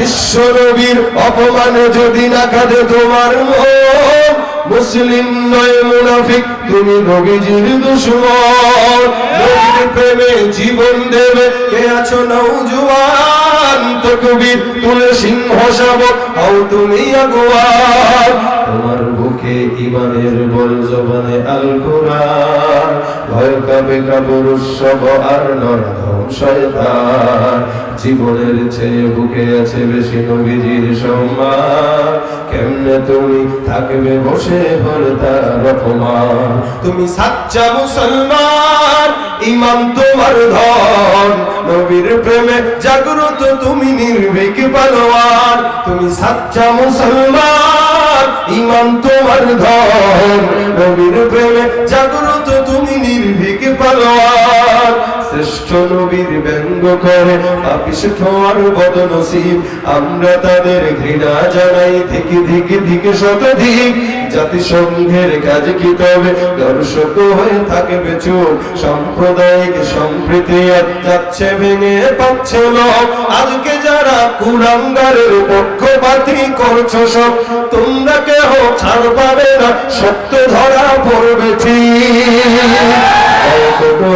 বিশ্ব নবীর অপমানে যদি না কাঁদে তোমার মন, মুসলিম নয় মুনাফিক, তুমি নবীজির দুশমন। নবীর প্রেমে জীবন দেবে কে আছো নওজোয়ান, তাকবীর তুলে সিংহ শাবক হও তুমি আগুয়ান। তোমার বুকে ঈমানের বল, জবানে আল কোরআন, ভয় কাঁপে কাপুরুষ সব আর নরধম শয়তান। জীবনের চেয়ে বুকে আছে বেশি নবীজির সম্মান, কেমনে তুমি থাকবে বসে হল তার অপমান। তুমি সাচ্চা মুসলমান, ঈমান তোমার ধন, নবীর প্রেমে জাগ্রত তুমি নির্ভীক পালোয়ান। তুমি সাচ্চা মুসলমান, ঈমান তোমার ধন, নবীর প্রেমে জাগ্রত তুমি নির্ভীক পালোয়ান। শ্রেষ্ঠ নবীর ব্যঙ্গ করে পাপিষ্ঠ আর বদনসিব, আমরা তাদের ঘৃণা জানাই থেকে থেকে থেকে শতধিক। জাতিসংঘের কাজ কি তবে দর্শক হয়ে থাকবে চুপ, সাম্প্রদায়িক সম্প্রীতি যাচ্ছে ভেঙে পাচ্ছে লোক। আজকে যারা কুলাঙ্গারের পক্ষপাতী করছো সব, তোমরা কেহ ছাড় পাবে না, সত্য ধরা পড়বে ঠিক।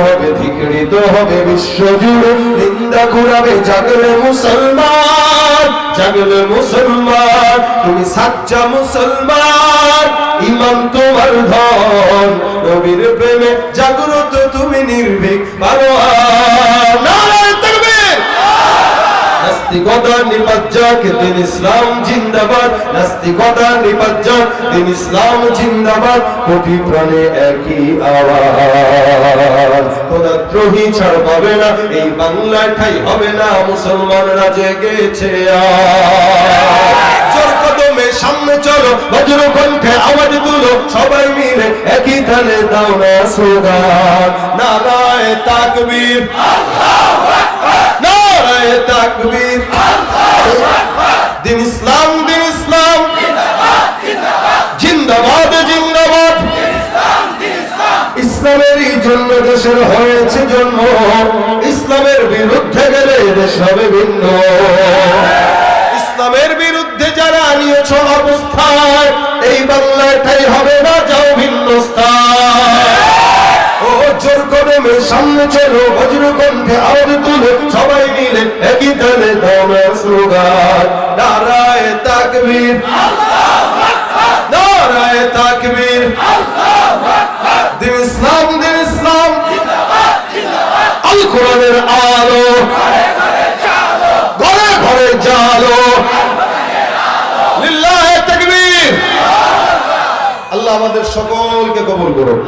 হবে ধিকৃত হবে বিশ্বজুড়ে, নিন্দা ঘুরাবে জাগলে মুসলমান, জাগলে মুসলমান। তুমি সাচ্চা মুসলমান, ঈমান তোমার ধন, নবীর প্রেমে জাগ্রত তুমি নির্ভীক পালোয়ান। নারায়ে তাকবীর। নাস্তিকতা নিপাজ্জাক দিন ইসলাম জিন্দাবাদ, নাস্তিকতা নিপাজ্জাক দিন ইসলাম জিন্দাবাদ। কোটি প্রাণে একই আওয়াজ, খোদাদ্রোহী ছাড় পাবে না, এই বাংলার ঠাই হবে না, মুসলমানরা জেগেছে আজ। জোর কদমে সামনে চলো, বজ্র কণ্ঠে আওয়াজ তুলো, সবাই মিলে একই তালে দাও না স্লোগান। নারায়ে তাকবীর, আল্লাহু আকবার, নারায়ে তাকবীর, আল্লাহু আকবার। দিন ইসলাম, দিন ইসলাম জিন্দাবাদ, জিন্দাবাদ, জিন্দাবাদ, জিন্দাবাদ। দিন ইসলাম, দিন ইসলাম। ইসলামেরই জন্য দেশের হয়েছে জন্ম, ইসলামের বিরুদ্ধে গেলে দেশ হবে ভিন্ন। ইসলামের বিরুদ্ধে যারা নিয়েছ অবস্থায়, এই বাংলাটাই হবে না, যাও ভিন্ন স্থান। ও জোর কদমে সামনে চলো, বজ্র কণ্ঠে আওয়াজ তুলো, সবাই মিলে একই তালে দাও না স্লোগান। নারায়ে তাকবীর, আল্লাহু আকবার, নারায়ে তাকবীর, আল্লাহু আকবার। দিন ইসলাম, দিন ইসলাম জিন্দাবাদ, জিন্দাবাদ। আল কোরআনের আলো ঘরে ঘরে জালো, ঘরে ঘরে জালো, লিল্লাহি তাকবীর। আল্লাহ আমাদের সকলকে কবুল করুন।